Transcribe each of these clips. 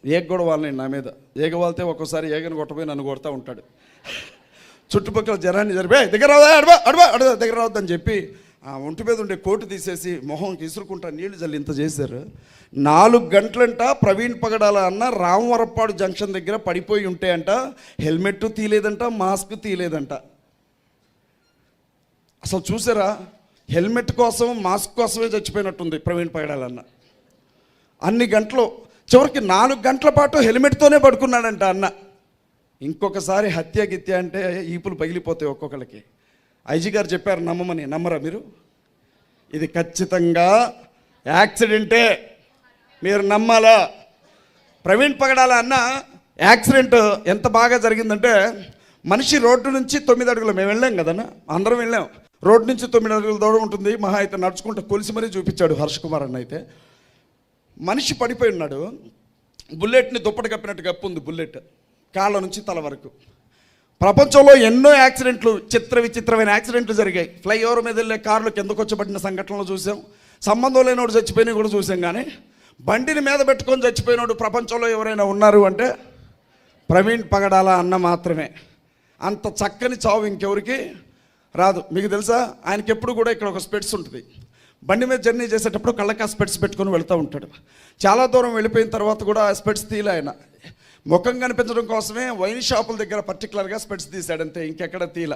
ఏగ కూడా వాళ్ళని నా మీద ఏగ వాళ్తే ఒక్కోసారి ఏగని కొట్టపోయి నన్ను కొడతా ఉంటాడు. చుట్టుపక్కల జనాన్ని జరిపే దగ్గర రావద్దా అడవా అడవా అడవ దగ్గర రావద్దని చెప్పి ఆ ఒంటి మీద ఉండే కోటు తీసేసి మొహంకి ఇసురుకుంటా నీళ్లు జల్లి ఇంత చేశారు. 4 గంటలంట ప్రవీణ్ పగడాల అన్న రామవరప్పాడు జంక్షన్ దగ్గర పడిపోయి ఉంటే అంట హెల్మెట్ తీయలేదంట, మాస్క్ తీయలేదంట. అసలు చూసారా, హెల్మెట్ కోసం మాస్క్ కోసమే చచ్చిపోయినట్టుంది ప్రవీణ్ పగడాలన్న. అన్ని గంటలు చివరికి 4 గంటల పాటు హెల్మెట్తోనే పడుకున్నాడంట అన్న. ఇంకొకసారి హత్య గిత్య అంటే ఈపులు పగిలిపోతాయి ఒక్కొక్కరికి. ఐజీ గారు చెప్పారు నమ్మమని, నమ్మరా మీరు? ఇది ఖచ్చితంగా యాక్సిడెంటే, మీరు నమ్మాలా. ప్రవీణ్ పగడాల అన్న యాక్సిడెంట్ ఎంత బాగా జరిగిందంటే, మనిషి రోడ్డు నుంచి 9 అడుగులు, మేము వెళ్ళాం కదన్నా, అందరం వెళ్ళాం. రోడ్డు నుంచి 9 అడుగుల దూరం ఉంటుంది, మహా అయితే నడుచుకుంటూ కొలిసి మరీ చూపించాడు హర్ష్ కుమార్ అన్న. అయితే మనిషి పడిపోయి ఉన్నాడు, బుల్లెట్ని దుప్పటి కప్పినట్టు కప్పు ఉంది బుల్లెట్, కాళ్ళ నుంచి తల వరకు. ప్రపంచంలో ఎన్నో యాక్సిడెంట్లు, విచిత్రమైన యాక్సిడెంట్లు జరిగాయి. ఫ్లైఓవర్ మీద వెళ్ళే కార్లు కిందకొచ్చబడిన సంఘటనలు చూసాం, సంబంధం లేనివాడు చచ్చిపోయినా కూడా చూసాం. కానీ బండిని మీద పెట్టుకొని చచ్చిపోయినోడు ప్రపంచంలో ఎవరైనా ఉన్నారు అంటే ప్రవీణ్ పగడాల అన్న మాత్రమే. అంత చక్కని చావు ఇంకెవరికి రాదు. మీకు తెలుసా, ఆయనకి ఎప్పుడు కూడా ఇక్కడ ఒక స్పెట్స్ ఉంటుంది. బండి మీద జర్నీ చేసేటప్పుడు కళ్ళకి ఆ స్పెట్స్ పెట్టుకొని వెళ్తూ ఉంటాడు. చాలా దూరం వెళ్ళిపోయిన తర్వాత కూడా ఆ స్పెట్స్ తీయలే ఆయన. ముఖం కనిపించడం కోసమే వైన్ షాపుల దగ్గర పర్టికులర్గా స్పెట్స్ తీశాడంతే, ఇంకెక్కడ తీల.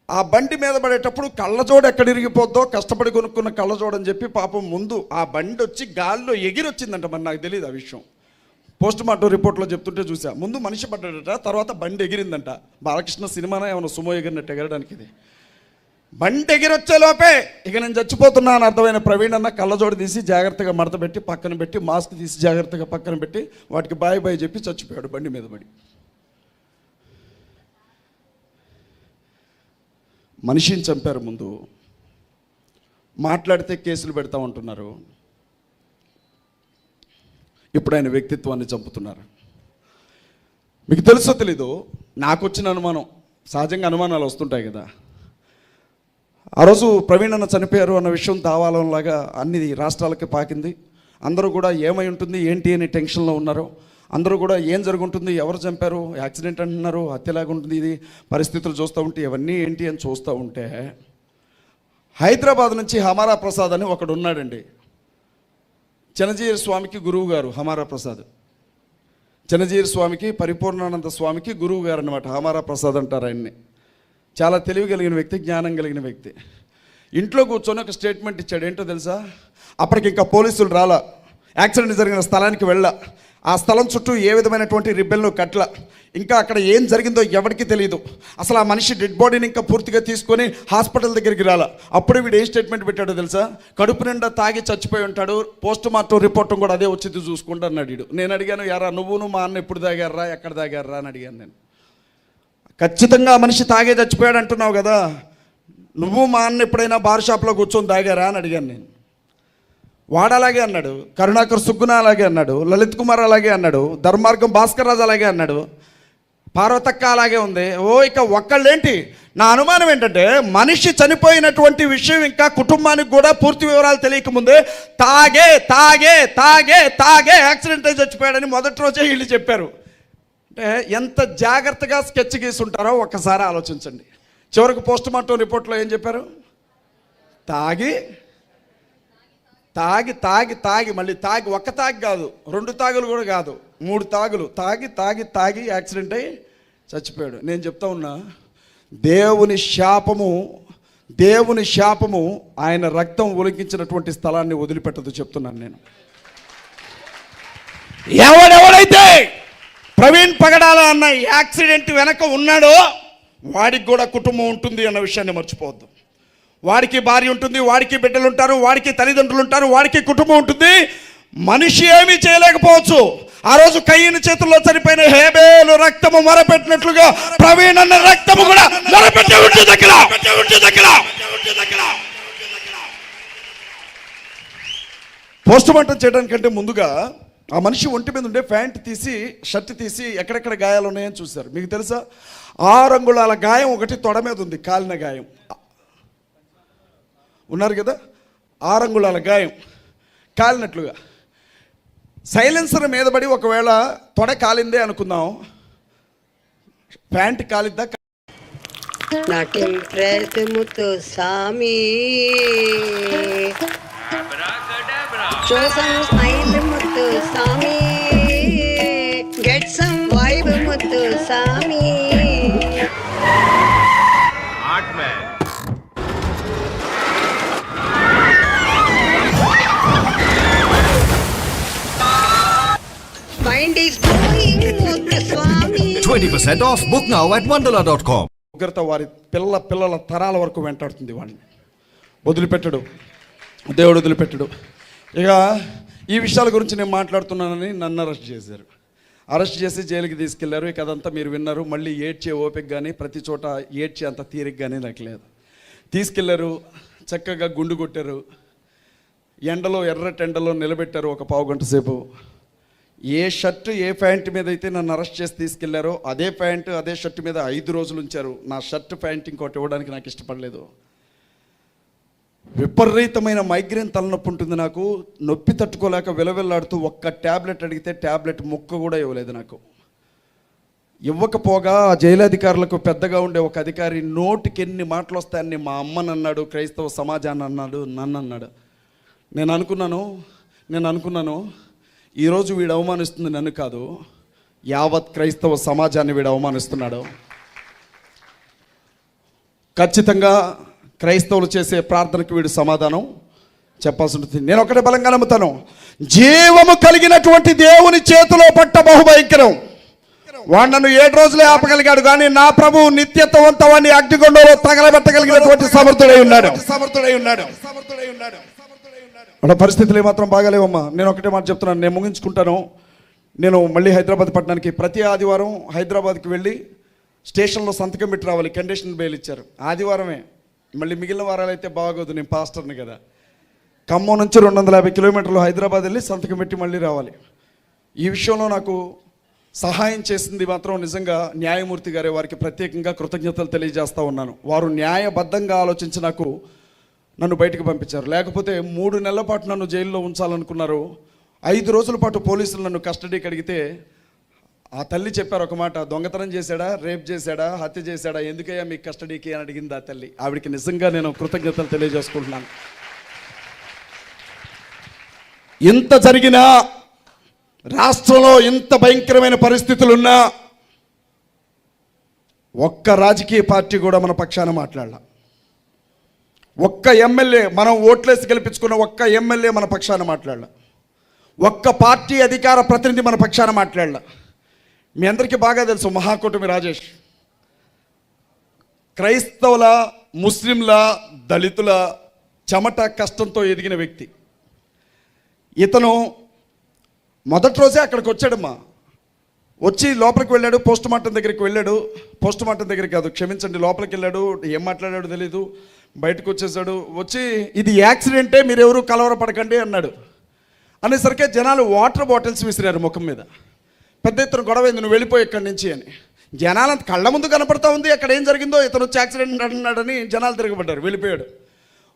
ఆ బండి మీద పడేటప్పుడు కళ్ళజోడు ఎక్కడ ఇరిగిపోద్దో కష్టపడి కొనుక్కున్న కళ్ళజోడు అని చెప్పి పాపం ముందు ఆ బండి వచ్చి గాల్లో ఎగిరొచ్చిందంట. మరి నాకు తెలియదు ఆ విషయం, పోస్ట్ మార్టం రిపోర్ట్లో చెప్తుంటే చూసా. ముందు మనిషి పడ్డాడట, తర్వాత బండి ఎగిరిందంట. బాలకృష్ణ సినిమానే ఏమైనా సుమో ఎగిరినట్టు ఎగరడానికి. ఇది బండి ఎగిరొచ్చే లోపే ఇక నేను చచ్చిపోతున్నా అని అర్థమైన ప్రవీణ్ అన్న కళ్ళజోడు తీసి జాగ్రత్తగా మడత పెట్టి పక్కన పెట్టి, మాస్క్ తీసి జాగ్రత్తగా పక్కన పెట్టి వాటికి బాయ్ బాయ్ చెప్పి చచ్చిపోయాడు బండి మీద పడి. మనిషిని చంపారు, ముందు మాట్లాడితే కేసులు పెడతా ఉంటున్నారు, ఇప్పుడు ఆయన వ్యక్తిత్వాన్ని చంపుతున్నారు. మీకు తెలుసో తెలీదు, నాకు వచ్చిన అనుమానం, సహజంగా అనుమానాలు వస్తుంటాయి కదా. ఆ రోజు ప్రవీణ్ అన్న చనిపోయారు అన్న విషయం దావాలంలాగా అన్ని రాష్ట్రాలకి పాకింది. అందరూ కూడా ఏమై ఉంటుంది ఏంటి అని టెన్షన్లో ఉన్నారు. అందరూ కూడా ఏం జరుగుంటుంది, ఎవరు చంపారు, యాక్సిడెంట్ అంటున్నారు, హత్యలాగా ఉంటుంది, ఇది పరిస్థితులు చూస్తూ ఉంటే ఇవన్నీ ఏంటి అని చూస్తూ ఉంటే హైదరాబాద్ నుంచి హమారా ప్రసాద్ అని ఒకడు ఉన్నాడండి. చిన్నజీయర్ స్వామికి గురువు గారు హమారా ప్రసాద్. చిన్నజీయర్ స్వామికి, పరిపూర్ణానంద స్వామికి గురువు గారు అన్నమాట. హమారా ప్రసాద్ అంటారు ఆయన్ని. చాలా తెలివి కలిగిన వ్యక్తి, జ్ఞానం కలిగిన వ్యక్తి. ఇంట్లో కూర్చొని ఒక స్టేట్మెంట్ ఇచ్చాడు. ఏంటో తెలుసా, అప్పటికి ఇంకా పోలీసులు రాలా, యాక్సిడెంట్ జరిగిన స్థలానికి వెళ్ళా, ఆ స్థలం చుట్టూ ఏ విధమైనటువంటి రిబ్బెన్లు కట్ల, ఇంకా అక్కడ ఏం జరిగిందో ఎవరికి తెలియదు. అసలు ఆ మనిషి డెడ్ బాడీని ఇంకా పూర్తిగా తీసుకొని హాస్పిటల్ దగ్గరికి రాలా. అప్పుడు వీడు ఏం స్టేట్మెంట్ పెట్టాడో తెలుసా, కడుపు నిండా తాగి చచ్చిపోయి ఉంటాడు, పోస్ట్ మార్టం రిపోర్ట్ కూడా అదే వచ్చింది చూసుకుంటా అన్నాడు వీడు. నేను అడిగాను, యారా నువ్వు మా అన్న ఎప్పుడు తాగారా, ఎక్కడ తాగారా అని అడిగాను నేను. ఖచ్చితంగా ఆ మనిషి తాగే చచ్చిపోయాడు అంటున్నావు కదా, నువ్వు మా అన్న ఎప్పుడైనా బార్ షాప్లో కూర్చొని తాగారా అని అడిగాను నేను. వాడు అలాగే అన్నాడు, కరుణాకర్ సుగ్గున అలాగే అన్నాడు, లలిత్ కుమార్ అలాగే అన్నాడు, ధర్మార్గం భాస్కర్ రాజు అలాగే అన్నాడు, పార్వతక్క అలాగే ఉంది. ఇక ఒక్కళ్ళేంటి. నా అనుమానం ఏంటంటే, మనిషి చనిపోయినటువంటి విషయం ఇంకా కుటుంబానికి కూడా పూర్తి వివరాలు తెలియకముందే తాగే తాగే తాగే తాగే యాక్సిడెంట్ అయి చచ్చిపోయాడని మొదటి రోజే వీళ్ళు చెప్పారు. అంటే ఎంత జాగ్రత్తగా స్కెచ్ గీసి ఉంటారో ఒక్కసారి ఆలోచించండి. చివరికి పోస్ట్ మార్టం రిపోర్ట్లో ఏం చెప్పారు, తాగి తాగి తాగి తాగి మళ్ళీ తాగి, ఒక్క తాగి కాదు, 2 తాగులు కూడా కాదు, 3 తాగులు తాగి తాగి తాగి యాక్సిడెంట్ అయ్యి చచ్చిపోయాడు. నేను చెప్తా ఉన్నా, దేవుని శాపము ఆయన రక్తం ఒలికించినటువంటి స్థలాన్ని వదిలిపెట్టదు చెప్తున్నాను నేను. ఎవడెవడైతే ప్రవీణ్ పగడాల అన్న యాక్సిడెంట్ వెనక ఉన్నాడో వాడికి కూడా కుటుంబం ఉంటుంది అన్న విషయాన్ని మర్చిపోవద్దు. వాడికి భార్య ఉంటుంది, వాడికి బిడ్డలు ఉంటారు, వాడికి తల్లిదండ్రులు ఉంటారు, వాడికి కుటుంబం ఉంటుంది. మనిషి ఏమీ చేయలేకపోవచ్చు. ఆ రోజు కయ్యని చేతుల్లో చనిపోయిన హేబేలు రక్తము మొరపెట్టినట్లుగా ప్రవీణ్ అన్న రక్తము కూడా మొరపెట్టి ఉంటుంది దగ్గర. పోస్ట్ మార్టం చేయడానికంటే ముందుగా ఆ మనిషి ఒంటి మీద ఉండే ప్యాంట్ తీసి, షర్ట్ తీసి ఎక్కడెక్కడ గాయాలు ఉన్నాయని చూశారు. మీకు తెలుసా, 6 అంగుళాల గాయం ఒకటి తొడ మీద ఉంది, కాలిన గాయం. ఉన్నారు కదా, 6 అంగుళాల గాయం కాలినట్లుగా. సైలెన్సర్ మీద పడి ఒకవేళ తొడ కాలిందే అనుకుందాం, ప్యాంట్ కాలిద్దా? నాట్ ఇంప్రెస్డ్ ముత్తు సామి, షో సమ్ స్మైల్ ముత్తు సామి, గెట్ సమ్ వైబ్ ముత్తు సామి. Mind is blowing Muthu Swamy. 20% off. Book now at mandala.com. ఉగ్రత వారి పిల్లల తరాల వరకు వెంటాడుతుంది. వాడిని వదిలిపెట్టడు దేవుడు, వదిలిపెట్టడు. ఇక ఈ విషయాల గురించి నేను మాట్లాడుతున్నానని నన్ను అరెస్ట్ చేశారు. అరెస్ట్ చేసి జైలుకి తీసుకెళ్లారు. ఇక అదంతా మీరు విన్నారు. మళ్ళీ ఏడ్చే ఓపిక కానీ ప్రతి చోట ఏడ్చే అంత తీరిక కానీ నాకు లేదు. తీసుకెళ్లారు, చక్కగా గుండు కొట్టారు, ఎండలో ఎర్రటెండలో నిలబెట్టారు ఒక పావుగంట సేపు. ఏ షర్టు ఏ ప్యాంటు మీద అయితే నన్ను అరెస్ట్ చేసి తీసుకెళ్లారో అదే ప్యాంటు అదే షర్టు మీద 5 రోజులు ఉంచారు. నా షర్టు ప్యాంట్ ఇంకోటి ఇవ్వడానికి నాకు ఇష్టపడలేదు. విపరీతమైన మైగ్రేన్ తలనొప్పి ఉంటుంది నాకు. నొప్పి తట్టుకోలేక విలవిల్లాడుతూ ఒక్క ట్యాబ్లెట్ అడిగితే ట్యాబ్లెట్ ముక్క కూడా ఇవ్వలేదు నాకు. ఇవ్వకపోగా ఆ జైలధికారులకు పెద్దగా ఉండే ఒక అధికారి నోటికి ఎన్ని మాటలు వస్తాయని మా అమ్మని అన్నాడు, క్రైస్తవ సమాజాన్ని అన్నాడు, నన్ను అన్నాడు. నేను అనుకున్నాను ఈరోజు వీడు అవమానిస్తుంది నన్ను కాదు, యావత్ క్రైస్తవ సమాజాన్ని వీడు అవమానిస్తున్నాడు. ఖచ్చితంగా క్రైస్తవులు చేసే ప్రార్థనకు వీడు సమాధానం చెప్పాల్సి ఉంటుంది. నేను ఒకటే బలంగా నమ్ముతాను, జీవము కలిగినటువంటి దేవుని చేతిలో పట్ట బహుభయంకరం. వాడు నన్ను 7 రోజులే ఆపగలిగాడు, కానీ నా ప్రభు నిత్యత్వంతవాన్ని అగ్నిగుండంలో తగలబెట్టగలిగినటువంటి సమర్థుడై ఉన్నాడు. వాళ్ళ పరిస్థితులు ఏమాత్రం బాగాలేవమ్మా. నేను ఒకటే మాట చెప్తున్నాను, నేను ముగించుకుంటాను. నేను మళ్ళీ హైదరాబాద్ పట్టణానికి ప్రతి ఆదివారం హైదరాబాద్కి వెళ్ళి స్టేషన్లో సంతకం పెట్టి రావాలి. కండిషన్ బెయిల్ ఇచ్చారు ఆదివారమే, మళ్ళీ మిగిలిన వారాలు అయితే బాగోదు, నేను పాస్టర్ని కదా. ఖమ్మం నుంచి 250 కిలోమీటర్లు హైదరాబాద్ వెళ్ళి సంతకం పెట్టి మళ్ళీ రావాలి. ఈ విషయంలో నాకు సహాయం చేసింది మాత్రం నిజంగా న్యాయమూర్తి గారే. వారికి ప్రత్యేకంగా కృతజ్ఞతలు తెలియజేస్తూ ఉన్నాను. వారు న్యాయబద్ధంగా ఆలోచించి నాకు నన్ను బయటకు పంపించారు. లేకపోతే 3 నెలల పాటు నన్ను జైల్లో ఉంచాలనుకున్నారు. 5 రోజుల పాటు పోలీసులు నన్ను కస్టడీకి అడిగితే ఆ తల్లి చెప్పారు ఒక మాట, దొంగతనం చేశాడా, రేప్ చేశాడా, హత్య చేశాడా, ఎందుకయ్యా మీకు కస్టడీకి అని అడిగింది ఆ తల్లి. ఆవిడికి నిజంగా నేను కృతజ్ఞతలు తెలియజేసుకుంటున్నాను. ఇంత జరిగినా, రాష్ట్రంలో ఇంత భయంకరమైన పరిస్థితులున్నా ఒక్క రాజకీయ పార్టీ కూడా మన పక్షాన మాట్లాడాల. ఒక్క ఎమ్మెల్యే, మనం ఓట్లేసి గెలిపించుకున్న ఒక్క ఎమ్మెల్యే మన పక్షాన మాట్లాడాల. ఒక్క పార్టీ అధికార ప్రతినిధి మన పక్షాన మాట్లాడాల. మీ అందరికీ బాగా తెలుసు, మహాకూటమి రాజేష్ క్రైస్తవుల, ముస్లింల, దళితుల చెమట కష్టంతో ఎదిగిన వ్యక్తి. ఇతను మొదటి రోజే అక్కడికి వచ్చాడమ్మా. వచ్చి లోపలికి వెళ్ళాడు, పోస్ట్ మార్టం దగ్గరికి వెళ్ళాడు. పోస్ట్ మార్టం దగ్గరికి కాదు, క్షమించండి, లోపలికి వెళ్ళాడు. ఏం మాట్లాడాడో తెలీదు. బయటకు వచ్చేసాడు. వచ్చి ఇది యాక్సిడెంటే, మీరెవరూ కలవరపడకండి అన్నాడు. అనేసరికి జనాలు వాటర్ బాటిల్స్ విసిరారు ముఖం మీద. పెద్ద ఎత్తున గొడవైంది, నువ్వు వెళ్ళిపోయి ఇక్కడి నుంచి అని. జనాలంత కళ్ళ ముందు కనపడతా ఉంది అక్కడ ఏం జరిగిందో. ఇతను వచ్చి యాక్సిడెంట్ అన్నాడని జనాలు తిరగబడ్డారు, వెళ్ళిపోయాడు.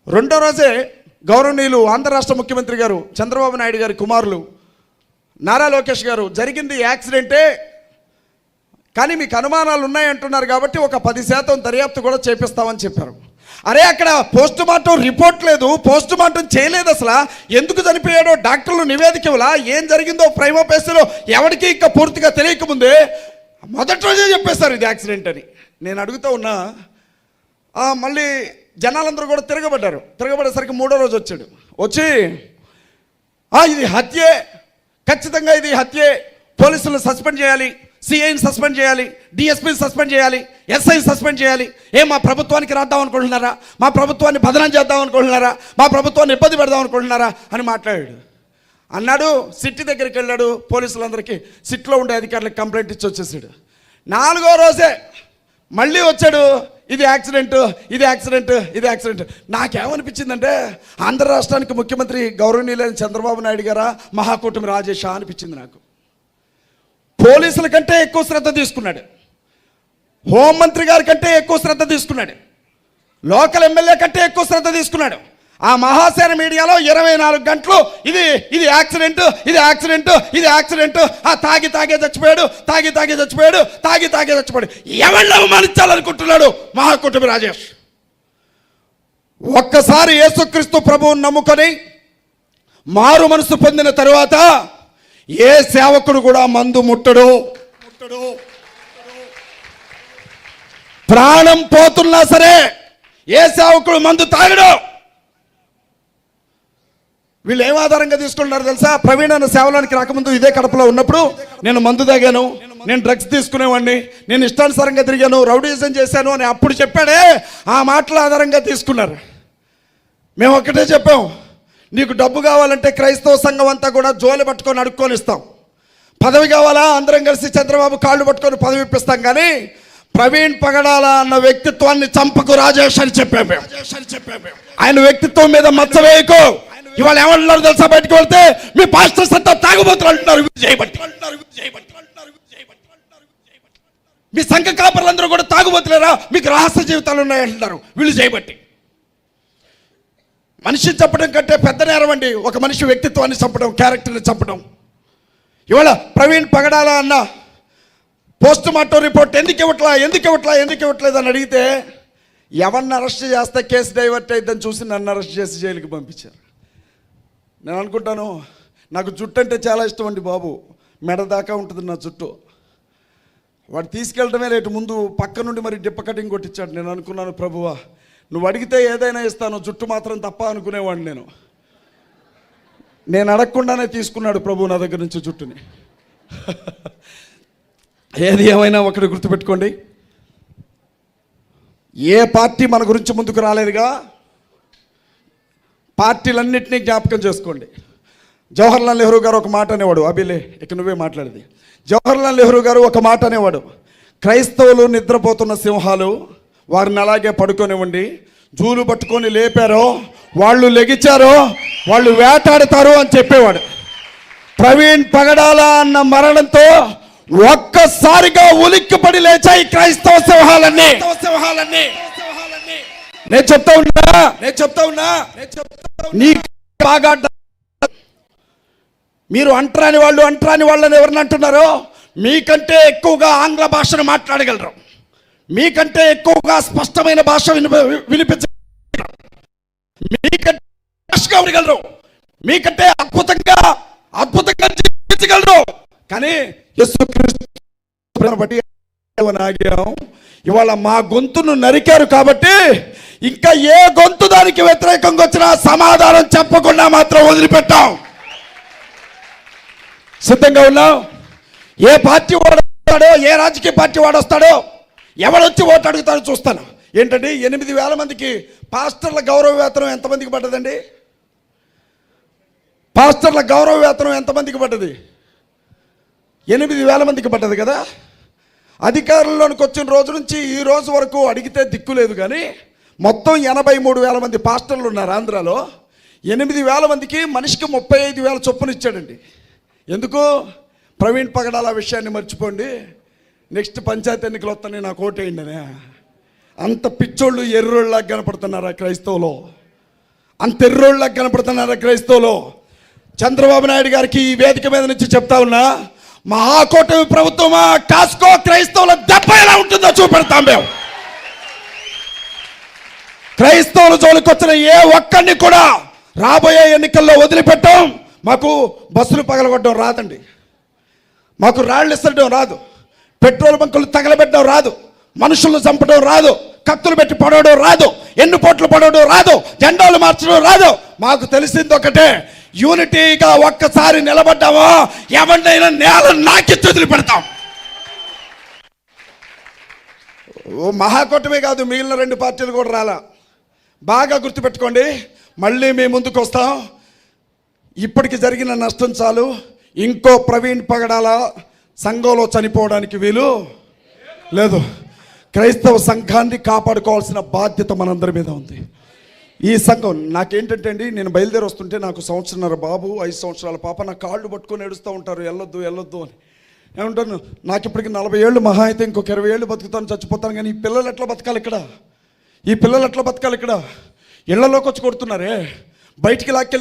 2వ రోజే గౌరవనీయులు ఆంధ్ర రాష్ట్ర ముఖ్యమంత్రి గారు చంద్రబాబు నాయుడు గారి కుమారులు నారా లోకేష్ గారు, జరిగింది యాక్సిడెంటే, కానీ మీకు అనుమానాలు ఉన్నాయంటున్నారు కాబట్టి ఒక 10% దర్యాప్తు కూడా చేపిస్తామని చెప్పారు. అరే, అక్కడ పోస్ట్ మార్టం రిపోర్ట్ లేదు, పోస్ట్ మార్టం చేయలేదు. అసలు ఎందుకు చనిపోయాడో డాక్టర్లు నివేదిక ఇవ్వలా, ఏం జరిగిందో ప్రైమా ఫేస్లో ఎవరికి ఇంకా పూర్తిగా తెలియకముందే మొదటి రోజే చెప్పేస్తారు ఇది యాక్సిడెంట్ అని. నేను అడుగుతూ ఉన్నా. మళ్ళీ జనాలందరూ కూడా తిరగబడేసరికి 3వ రోజు వచ్చాడు. వచ్చి ఇది హత్యే, ఖచ్చితంగా ఇది హత్యే, పోలీసులను సస్పెండ్ చేయాలి, సిఐని సస్పెండ్ చేయాలి, డిఎస్పీని సస్పెండ్ చేయాలి, ఎస్ఐని సస్పెండ్ చేయాలి. మా ప్రభుత్వానికి రాద్దాం అనుకుంటున్నారా, మా ప్రభుత్వాన్ని బదనం చేద్దాం అనుకుంటున్నారా, మా ప్రభుత్వాన్ని ఇబ్బంది పెడదాం అనుకుంటున్నారా అని మాట్లాడాడు. అన్నాడు. సిట్టి దగ్గరికి వెళ్ళాడు. పోలీసులందరికీ, సిట్లో ఉండే అధికారులకు కంప్లైంట్ ఇచ్చి వచ్చేసాడు. 4వ రోజే మళ్ళీ వచ్చాడు. ఇది యాక్సిడెంట్, ఇది యాక్సిడెంట్, ఇది యాక్సిడెంట్. నాకేమనిపించిందంటే ఆంధ్ర రాష్ట్రానికి ముఖ్యమంత్రి గౌరవనీయులైన చంద్రబాబు నాయుడు గారా, మహాకూటమి రాజేషా అనిపించింది నాకు. పోలీసుల కంటే ఎక్కువ శ్రద్ధ తీసుకున్నాడు, హోంమంత్రి గారి కంటే ఎక్కువ శ్రద్ధ తీసుకున్నాడు, లోకల్ ఎమ్మెల్యే కంటే ఎక్కువ శ్రద్ధ తీసుకున్నాడు. ఆ మహాసేన మీడియాలో 24 గంటలు ఇది యాక్సిడెంట్, ఇది యాక్సిడెంట్, ఇది యాక్సిడెంట్, తాగే చచ్చిపోయాడు, తాగే చచ్చిపోయాడు. ఎవరిని అవమానించాలనుకుంటున్నాడు మహాకుటుంబ రాజేష్? ఒక్కసారి యేసుక్రీస్తు ప్రభువుని నమ్ముకొని మారు మనసు పొందిన తరువాత ఏ సేవకుడు కూడా మందు ముట్టడు. ప్రాణం పోతున్నా సరే ఏ సేవకుడు మందు తాగడు. వీళ్ళు ఏం ఆధారంగా తీసుకుంటున్నారు తెలుసా? ప్రవీణ్ అన్న సేవలోనికి రాకముందు ఇదే కడపలో ఉన్నప్పుడు నేను మందు తాగాను, నేను డ్రగ్స్ తీసుకునేవాడిని, నేను ఇష్టానుసారంగా తిరిగాను, రౌడీజం చేశాను అని అప్పుడు చెప్పాడే. ఆ మాటల ఆధారంగా తీసుకున్నారు. మేము ఒక్కటే చెప్పాం, నీకు డబ్బు కావాలంటే క్రైస్తవ సంఘం అంతా కూడా జోలి పట్టుకొని అడుక్కొని ఇస్తాం. పదవి కావాలా అందరం కలిసి చంద్రబాబు కాళ్ళు పట్టుకొని పదవి ఇప్పిస్తాం. కానీ ప్రవీణ్ పగడాల అన్న వ్యక్తిత్వాన్ని చంపకు రాజేష్ అని చెప్పాము. ఆయన వ్యక్తిత్వం మీద మచ్చ వేయకు. ఇవాళ ఏమన్నారు తెలుసా? బయటకు వెళ్తే మీ పాస్టర్స్ అంతా తాగుబోతులు అంటున్నారు చేయబట్టి. మీ సంఘ కాపర్లందరూ కూడా తాగుబోతులేరా, మీకు రహస్య జీవితాలు ఉన్నాయంటున్నారు వీళ్ళు చేయబట్టి. మనిషిని చంపడం కంటే పెద్ద నేరం అండి ఒక మనిషి వ్యక్తిత్వాన్ని చంపడం, క్యారెక్టర్ని చంపడం. ఇవాళ ప్రవీణ్ పగడాల అన్న పోస్ట్ మార్టం రిపోర్ట్ ఎందుకు ఇవ్వట్లేదు అని అడిగితే ఎవరిని అరెస్ట్ చేస్తే కేసు డైవర్ట్ అయిద్దని చూసి నన్ను అరెస్ట్ చేసి జైలుకి పంపించారు. నేను అనుకుంటాను, నాకు జుట్టు అంటే చాలా ఇష్టం అండి బాబు, మెడ దాకా ఉంటుంది నా జుట్టు. వాడు తీసుకెళ్ళడమే లేటు, ముందు పక్క నుండి మరి డిప్ప కటింగ్ కొట్టించాడు. నేను అనుకున్నాను, ప్రభువా నువ్వు అడిగితే ఏదైనా ఇస్తాను, జుట్టు మాత్రం తప్ప అనుకునేవాడిని. నేను అడగకుండానే తీసుకున్నాడు ప్రభు నా దగ్గర నుంచి జుట్టుని. ఏది ఏమైనా ఒకటి గుర్తుపెట్టుకోండి, ఏ పార్టీ మన గురించి ముందుకు రాలేదుగా. పార్టీలన్నింటినీ జ్ఞాపకం చేసుకోండి. జవహర్లాల్ నెహ్రూ గారు ఒక మాట అనేవాడు, అభిలే ఇక నువ్వే మాట్లాడేది. జవహర్లాల్ నెహ్రూ గారు ఒక మాట అనేవాడు, క్రైస్తవులు నిద్రపోతున్న సింహాలు, వారిని అలాగే పడుకోనివ్వండి, జూలు పట్టుకొని లేపారో వాళ్ళు లెగిచారో వాళ్ళు వేటాడతారు అని చెప్పేవాడు. ప్రవీణ్ పగడాల అన్న మరణంతో ఒక్కసారిగా ఉలిక్కిపడి లేచాయి క్రైస్తవ సింహాలన్నీ. నేను చెప్తా ఉన్నా నీ బాగా మీరు అంటరాని వాళ్ళని ఎవరిని అంటున్నారో, మీకంటే ఎక్కువగా ఆంగ్ల భాషను మాట్లాడగలరు, మీకంటే ఎక్కువగా స్పష్టమైన భాష వినిపించగలరు, మీకంటే భాషగా ఉండగలరు, మీకంటే అద్భుతంగా జీవించగలరు. కానీ యేసుక్రీస్తు బట్టి ఇవాళ మా గొంతును నరికారు కాబట్టి ఇంకా ఏ గొంతు దానికి వ్యతిరేకంగా వచ్చినా సమాధానం చెప్పకుండా మాత్రం వదిలిపెట్టాం. సిద్ధంగా ఉన్నాం. ఏ పార్టీ వాడు వస్తాడో, ఏ రాజకీయ పార్టీ వాడు వస్తాడో, ఎవడొచ్చి ఓటు అడుగుతాడో చూస్తాను. ఏంటండి 8,000 మందికి పాస్టర్ల గౌరవ వేతనం ఎంతమందికి పడ్డదండి? పాస్టర్ల గౌరవ వేతనం ఎంతమందికి పడ్డది? 8,000 మందికి పడ్డది కదా. అధికారంలోనికి వచ్చిన రోజు నుంచి ఈ రోజు వరకు అడిగితే దిక్కు లేదు. కానీ మొత్తం 83,000 మంది పాస్టర్లు ఉన్నారు ఆంధ్రాలో. 8,000 మందికి మనిషికి 35,000 చొప్పున ఇచ్చాడండి. ఎందుకు? ప్రవీణ్ పగడాల విషయాన్ని మర్చిపోండి, నెక్స్ట్ పంచాయతీ ఎన్నికలు వస్తానే నాకు ఓటేయండి అనే. అంత పిచ్చోళ్ళు ఎర్రోళ్ళలాగా కనపడుతున్నారా క్రైస్తవులో? అంత ఎర్రోళ్ళలాగా కనపడుతున్నారా క్రైస్తవులో? చంద్రబాబు నాయుడు గారికి ఈ వేదిక మీద నుంచి చెప్తా ఉన్నా, మహాకూటమి ప్రభుత్వమా కాస్కో క్రైస్తవుల దెబ్బ ఎలా ఉంటుందో చూపెడతాం మేము. క్రైస్తవుల జోలికి వచ్చిన ఏ ఒక్కడిని కూడా రాబోయే ఎన్నికల్లో వదిలిపెట్టాం. మాకు బస్సులు పగలగొట్టడం రాదండి, మాకు రాళ్ళు ఇస్తడం రాదు, పెట్రోల్ బంకులు తగలబెట్టడం రాదు, మనుషులను చంపడం రాదు, కత్తులు పెట్టి పడవడం రాదు, ఎన్నుపోట్లు పడవడం రాదు, జెండాలు మార్చడం రాదు. మాకు తెలిసింది ఒకటే, యూనిటీగా ఒక్కసారి నిలబడ్డామో ఎవరినైనా నేల నాకి వదిలి పెడతాం. ఓ మహాకూటమే కాదు, మిగిలిన 2 పార్టీలు కూడా రాలా. బాగా గుర్తుపెట్టుకోండి, మళ్ళీ మీ ముందుకు వస్తాం. ఇప్పటికి జరిగిన నష్టం చాలు. ఇంకో ప్రవీణ్ పగడాల సంఘంలో చనిపోవడానికి వీలు లేదు. క్రైస్తవ సంఘాన్ని కాపాడుకోవాల్సిన బాధ్యత మనందరి మీద ఉంది. ఈ సంఘం నాకేంటంటే అండి, నేను బయలుదేరి వస్తుంటే నాకు 1.5 సంవత్సరాల బాబు, 5 సంవత్సరాల పాప నా కాళ్ళు పట్టుకొని ఏడుస్తూ ఉంటారు, వెళ్ళొద్దు అని. ఏమంటాను, నాకు ఇప్పటికి 40 ఏళ్ళు, మహా అయితే ఇంకొక 20 ఏళ్ళు బతుకుతాను, చచ్చిపోతాను. కానీ ఈ పిల్లలు ఎట్లా బతకాలి ఇక్కడ? ఇళ్లలోకి వచ్చి కొడుతున్నారే, బయటికి లాక్కెళ్ళి